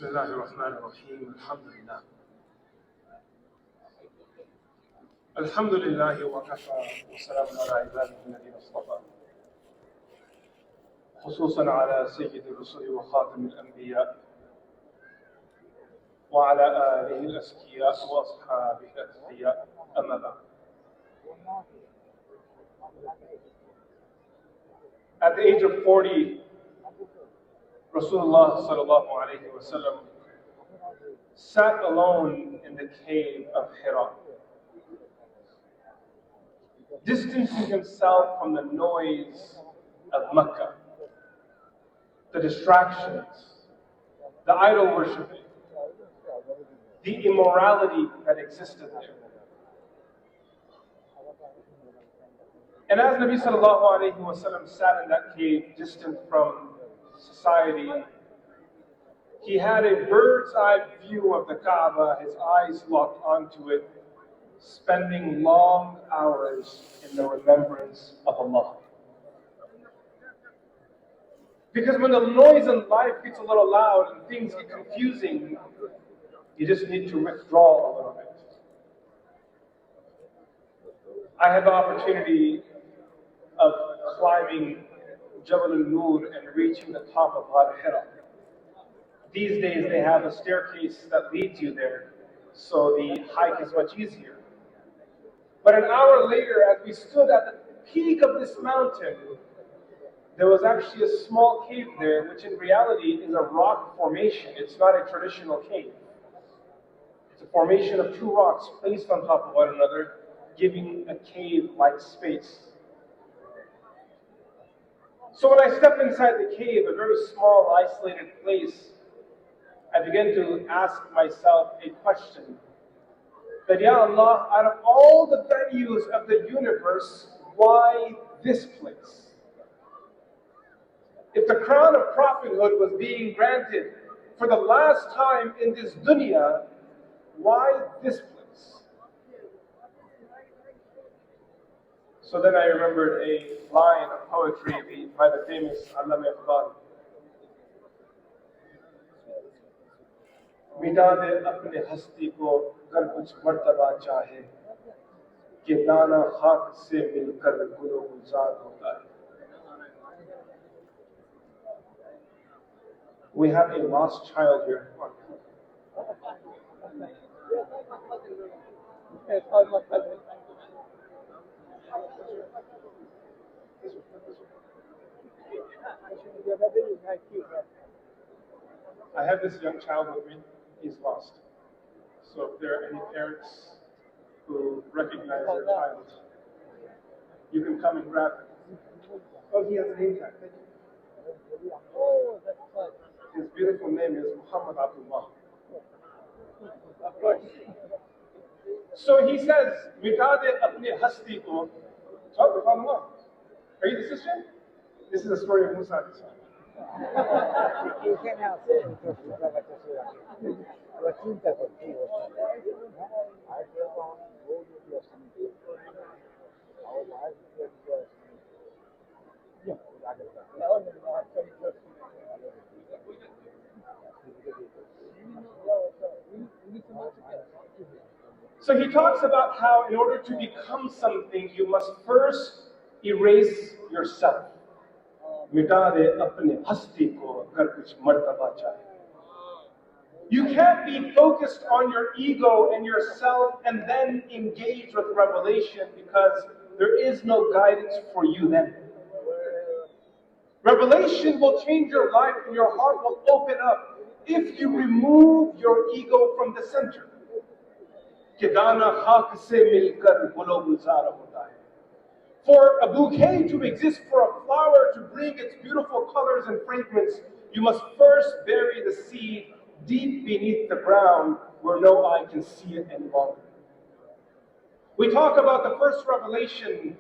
بسم الله الرحمن الرحيم الحمد لله الحمد لله وكفى وسلام على عباده الذين اصطفى خصوصا على سيد الرسل وخاتم الأنبياء وعلى آله الأزكياء وأصحابه الأتقياء أما بعد. At the age of 40, Rasulullah sallallahu alayhi wa sallam sat alone in the cave of Hira, distancing himself from the noise of Mecca, the distractions, the idol worshiping, the immorality that existed there. And as Nabi sallallahu alayhi wa sallam sat in that cave, distant from society, he had a bird's eye view of the Kaaba, his eyes locked onto it, spending long hours in the remembrance of Allah. Because when the noise in life gets a little loud and things get confusing, you just need to withdraw a little bit. I had the opportunity of climbing Jabal al-Nur and reaching the top of Hira. These days they have a staircase that leads you there, so the hike is much easier. But an hour later, as we stood at the peak of this mountain, there was actually a small cave there, which in reality is a rock formation. It's not a traditional cave. It's a formation of two rocks placed on top of one another, giving a cave-like space. So when I stepped inside the cave, a very small, isolated place, I began to ask myself a question. That, Ya Allah, out of all the venues of the universe, why this place? If the crown of prophethood was being granted for the last time in this dunya, why this place? So then I remembered a line of poetry by the famous Allama Iqbal. मिटा दे अपने हस्ती को कर कुछ मर्तबा चाहे कि दाना खाक से मिलकर गुलो गुलजार होता है. We have a lost child here. I have this young child with me. He's lost. So if there are any parents who recognize their child, you can come and grab him. Oh, he has a name tag. Thank you. Oh, that's fun. His beautiful name is Muhammad Abdullah. So he says, "Mitade apne hasti ko." Are you the sister? This is the story of Musa. You can have So he talks about how in order to become something, you must first erase yourself. You can't be focused on your ego and yourself and then engage with revelation, because there is no guidance for you then. Revelation will change your life and your heart will open up if you remove your ego from the center. For a bouquet to exist, for a flower to bring its beautiful colors and fragrance, you must first bury the seed deep beneath the ground where no eye can see it any longer. We talk about the first revelation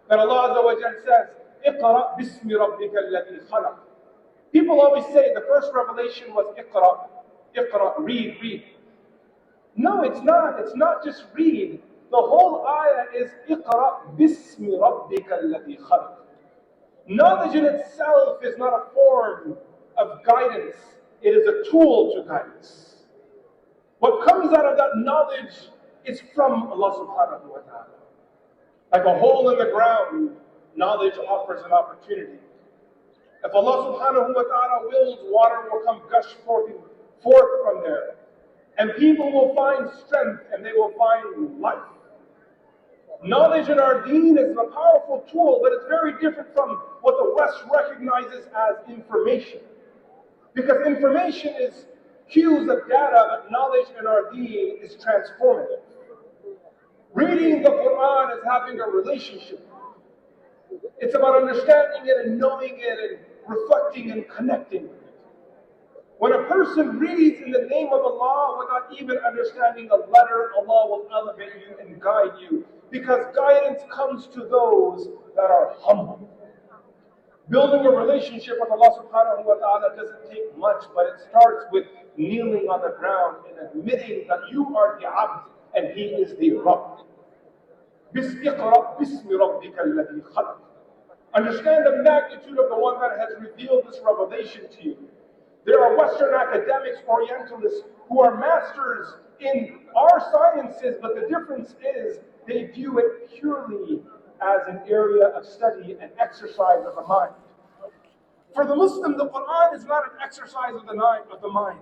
that Allah Azza wa Jalla says, "Iqra bismi rabbika alladhi khalaq." People always say the first revelation was Iqra, Iqra, read. No, it's not. It's not just read. The whole ayah is Iqra bismi rabbika alladhi khalaq. Knowledge in itself is not a form of guidance. It is a tool to guide us. What comes out of that knowledge is from Allah subhanahu wa ta'ala. Like a hole in the ground, knowledge offers an opportunity. If Allah subhanahu wa ta'ala wills, water will come gush forth from there. And people will find strength and they will find life. Knowledge in our deen is a powerful tool, but it's very different from what the West recognizes as information. Because information is cues of data, but knowledge in our deen is transformative. Reading the Quran is having a relationship. It's about understanding it and knowing it and reflecting and connecting with it. When a person reads in the name of Allah without even understanding a letter, Allah will elevate you and guide you, because guidance comes to those that are humble. Building a relationship with Allah subhanahu wa ta'ala doesn't take much, but it starts with kneeling on the ground and admitting that you are the abd and he is the Rabb. Understand the magnitude of the one that has revealed this revelation to you. There are Western academics, Orientalists, who are masters in our sciences, but the difference is they view it purely as an area of study and exercise of the mind. For the Muslim, the Quran is not an exercise of the mind.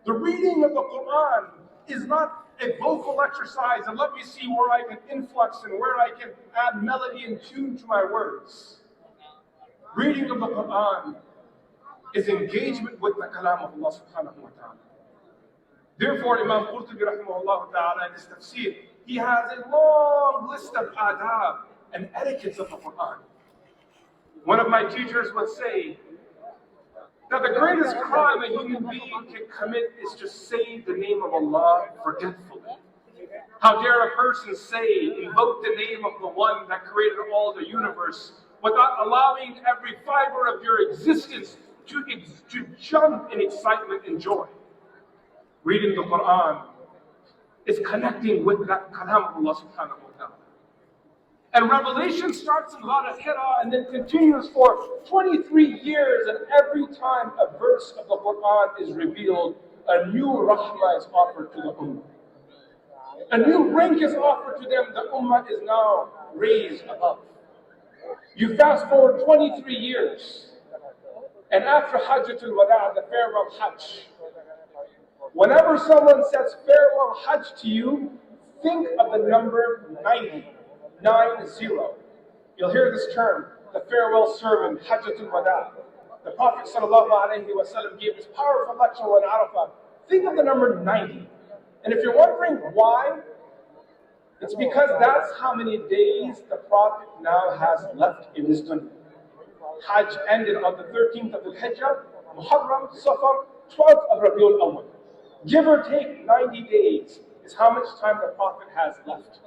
The reading of the Quran is not a vocal exercise, and let me see where I can influx and where I can add melody and tune to my words. Reading of the Quran is engagement with the kalam of Allah subhanahu wa ta'ala. Therefore, Imam Qurtubi rahimahullah ta'ala in his tafsir, he has a long list of adab and etiquettes of the Quran. One of my teachers would say that the greatest crime a human being can commit is to say the name of Allah forgetfully. How dare a person invoke the name of the one that created all the universe without allowing every fiber of your existence to jump in excitement and joy. Reading the Quran is connecting with that kalam of Allah subhanahu wa ta'ala. And revelation starts in Ghar Hira and then continues for 23 years, and every time a verse of the Quran is revealed, a new rahmah is offered to the ummah. A new rank is offered to them. The ummah is now raised above. You fast forward 23 years, and after Hajjatul Wada, the farewell Hajj, whenever someone says farewell Hajj to you, think of the number 90. 90. You'll hear this term, the farewell sermon, Hajjatul Wada. The Prophet ﷺ gave this powerful lecture on Arafah. Think of the number 90. And if you're wondering why, it's because that's how many days the Prophet now has left in this dunya. Hajj ended on the 13th of Al-Hijjah, Muharram, Safar, 12th of Rabiul Awwal. Give or take 90 days is how much time the Prophet has left.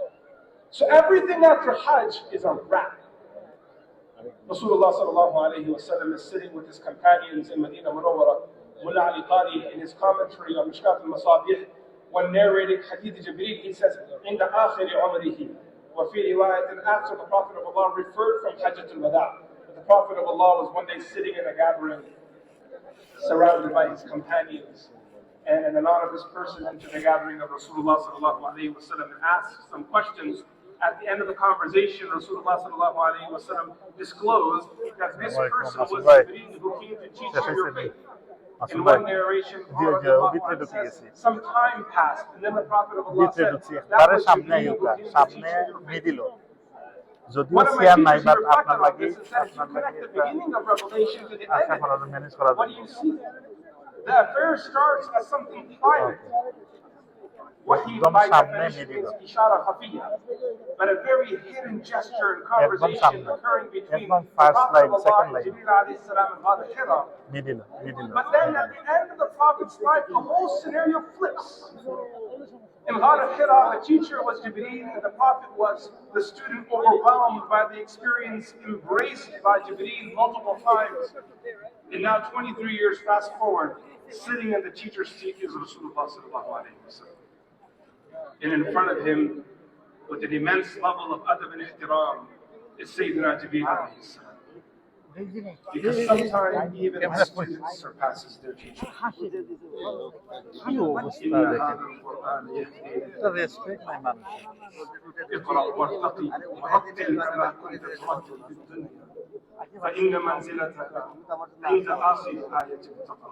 So everything after Hajj is a wrap. Rasulullah sallallahu alayhi wa sallam is sitting with his companions in Medina Munawwara. Mullah Ali Qari, in his commentary on Mishkat al-Masabih, when narrating Hadith Jibreel, he says, "In the akhiri umrihi," wa fi riwayat, and after the Prophet of Allah referred from Hajjatul Wada. The Prophet of Allah was one day sitting in a gathering, surrounded by his companions, and an anonymous person entered the gathering of Rasulullah sallallahu alayhi wa sallam and asked some questions. At the end of the conversation, Rasulullah sallallahu alayhi wa sallam disclosed that this person was Jibreel who came to teach you your faith. In one narration, says, some time passed, and then the Prophet of Allah said, that was Jibreel who came to teach you your faith. One of my teachers reflected on this and said, if you connect the beginning of Revelation to the end of it, what do you see? The affair starts as something private. Wahi by definition is ishara khafiyya, but a very hidden gesture and conversation occurring between the Prophet of Allah and Jibreel alayhi salam and Ghar Hira. But then at the end of the Prophet's life, the whole scenario flips. In Ghar Hira, the teacher was Jibreel and the Prophet was the student, overwhelmed by the experience, embraced by Jibreel multiple times. And now 23 years fast forward, sitting in the teacher's seat is Rasulullah sallallahu alayhi wa sallam. And in front of him, with an immense level of adab and ihtiram, is Sayyidina Jibreel alayhi salam. Because sometimes even the student surpasses their teacher. কি অবস্থা إن দেখেন هذا القرآن يهدي একটা respect নাই মানুষের اقرأ وارتقي ورتل كما كنت ترتل في الدنيا فإن منزلتك عند آخر آية تقرأ.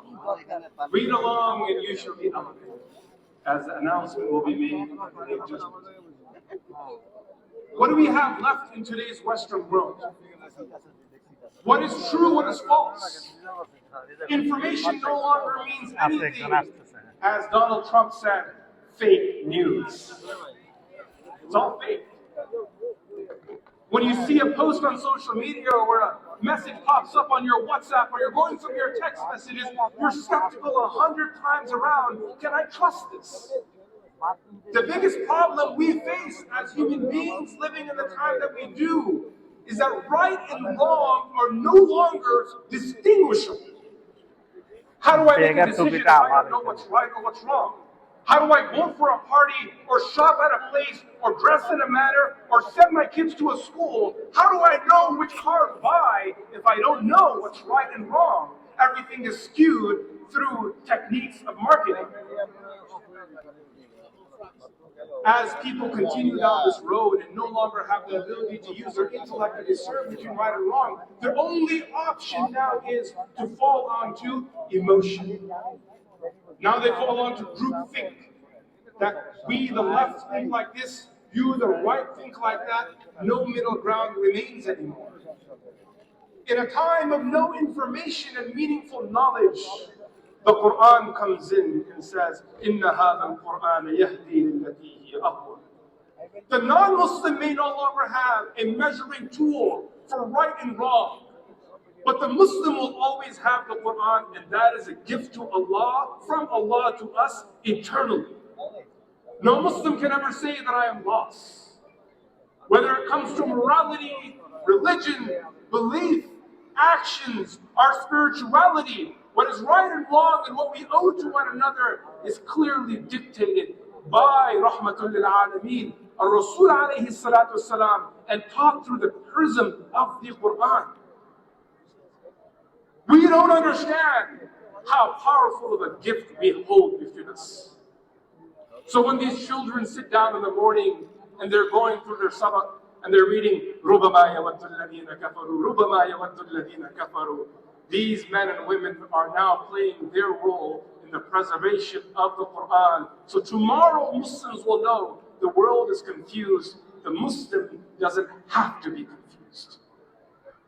Read along and you shall be elevated, as the announcement will be made at the day of judgment. What do we have left in today's Western world? What is true, what is false? Information no longer means anything, as Donald Trump said, fake news. It's all fake. When you see a post on social media or where a message pops up on your WhatsApp or you're going through your text messages, you're skeptical 100 times around. Can I trust this? The biggest problem we face as human beings living in the time that we do is that right and wrong are no longer distinguishable. How do I make a decision if I don't know what's right or what's wrong? How do I vote for a party or shop at a place or dress in a manner or send my kids to a school? How do I know which car to buy if I don't know what's right and wrong? Everything is skewed through techniques of marketing. As people continue down this road and no longer have the ability to use their intellect to discern between right and wrong, their only option now is to fall onto emotion. Now they fall onto groupthink. That we, the left, think like this, you, the right, think like that. No middle ground remains anymore. In a time of no information and meaningful knowledge, the Quran comes in and says, إِنَّ هَذَا الْقُرْآنَ يَهْدِي لِلَّتِي هِيَ أَقْوَمُ. The non-Muslim may no longer have a measuring tool for right and wrong, but the Muslim will always have the Quran, and that is a gift to Allah, from Allah to us eternally. No Muslim can ever say that I am lost. Whether it comes to morality, religion, belief, actions, our spirituality, what is right and wrong and what we owe to one another is clearly dictated by Rahmatul lil Alameen, Rasul alayhi salatu wasalam, and taught through the prism of the Quran. We don't understand how powerful of a gift we hold within us. So when these children sit down in the morning and they're going through their sabak and they're reading رُبَمَا يَوَدُّ الَّذِينَ كَفَرُوا رُبَمَا يَوَدُّ الَّذِينَ كَفَرُوا, these men and women are now playing their role in the preservation of the Quran. So tomorrow Muslims will know the world is confused. The Muslim doesn't have to be confused,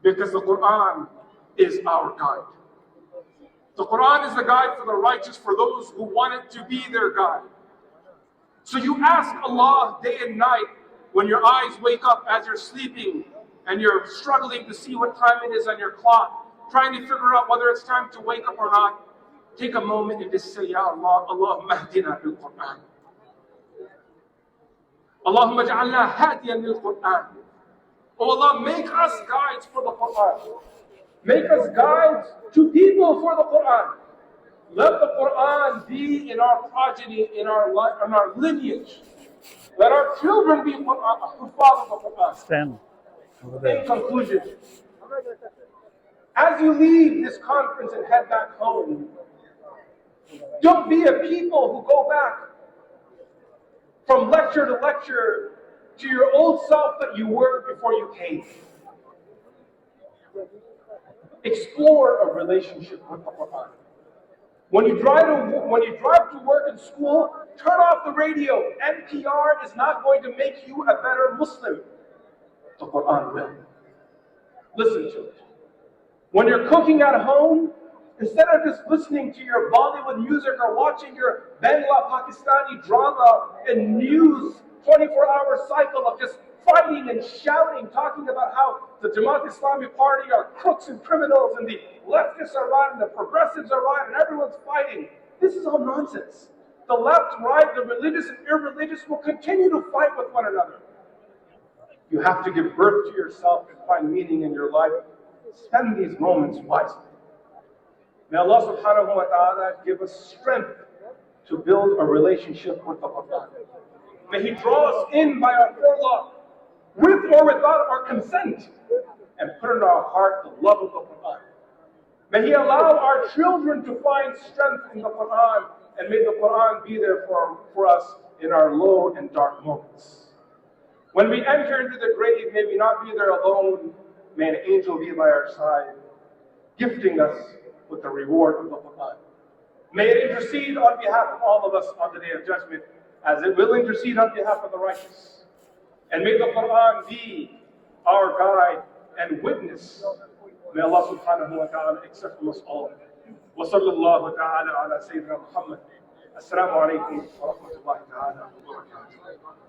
because the Quran is our guide. The Quran is the guide for the righteous, for those who want it to be their guide. So you ask Allah day and night, when your eyes wake up as you're sleeping and you're struggling to see what time it is on your clock, trying to figure out whether it's time to wake up or not, take a moment and just say, Ya Allah, Allahumma hdina bil Quran. Allahumma ja'alna hadiyan lil Quran. Oh Allah, make us guides for the Quran. Make us guides to people for the Quran. Let the Quran be in our progeny, in our lineage. Let our children be who follow the Quran. Stand over there. In conclusion, as you leave this conference and head back home, don't be a people who go back from lecture to lecture to your old self that you were before you came. Explore a relationship with the Quran. When you drive to work and school, turn off the radio. NPR is not going to make you a better Muslim. The Quran will. Listen to it. When you're cooking at home, instead of just listening to your Bollywood music or watching your Bangla Pakistani drama and news 24-hour cycle of just fighting and shouting, talking about how the Jamaat Islami Party are crooks and criminals and the leftists are right and the progressives are right and everyone's fighting. This is all nonsense. The left, right, the religious and irreligious will continue to fight with one another. You have to give birth to yourself and find meaning in your life. Spend these moments wisely. May Allah subhanahu wa ta'ala give us strength to build a relationship with the Quran. May He draw us in by our forelock, with or without our consent, and put in our heart the love of the Quran. May He allow our children to find strength in the Quran, and may the Quran be there for us in our low and dark moments. When we enter into the grave, may we not be there alone. May an angel be by our side, gifting us with the reward of the Quran. May it intercede on behalf of all of us on the Day of Judgment, as it will intercede on behalf of the righteous. And may the Quran be our guide and witness. May Allah subhanahu wa ta'ala accept from us all. Wa sallallahu ta'ala ala Sayyidina Muhammad. Assalamu alaikum wa rahmatullahi ta'ala wa barakatuh.